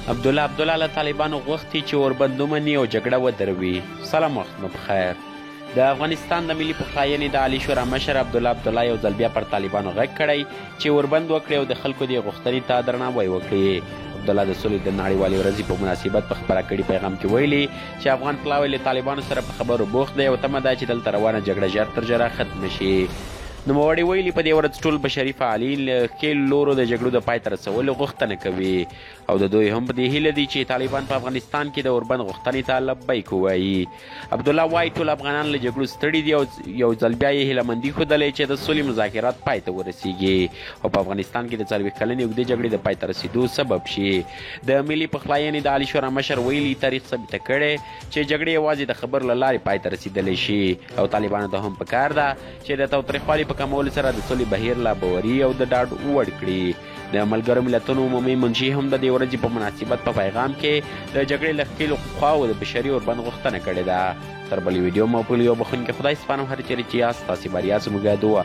عبدالله له طالبانو غوښتي چې اوربند ومني او جګړه ودروي. سلام وخت مو بخیر. د افغانستان د ملي پخلاینې د عالی شورا مشر عبدالله یو ځل بیا پر طالبانو غږ کړی چې اوربند وکړي او د خلکو دې غوښتنې ته درناوی وکړي. عبدالله د سولې د نړیوالې ورځې په مناسبت په خپره کړي پیغام کې ویلي چې افغان پلاوی له طالبانو سره په خبرو بوخت دی او تمه ده چې دلته روانه جګړه ژر تر ژره ختمه شي. نوموړي ویلي په دې ورځ ټول بشري فعالین له ښکېلو لورو د جګړو د پای ته رسولو غوښتنه کوي او د دوی هم په دې هیله دي چې طالبان په افغانستان کې د اوربند غوښتنې ته لبیک ووایي. عبدالله وایي ټول افغانان له جګړو ستړي دي او یو ځل بیا یې هیلهمندي ښودلې چې د سولې مذاکرات پای ته ورسیږي او په افغانستان کې د 40 کلنې اوږدې جګړې د پای ته رسیدو سبب شي. د ملي پخلاینې د عالی شورا مشر ویلي تاریخ ثابته کړی چې جګړې یوازې د خبر له لارې پای ته رسیدلی شي او طالبانو ته هم پکار ده چې د تاوتریخوالي په کمولو سره د سولې بهیر لا باوري او د ډاډ وړ کړي. د ملګرو ملتونو عمومي منشي هم د دې ورځې په مناسبت په پیغام کې د جګړې له ښکېلو خواوو د بشري اوربند غوښتنه کړې ده. تر بلې ویډیو مو په لیو بخښونکي خدای سپارم، هر چیرې چې یاست تاسې بریا زموږ دعا.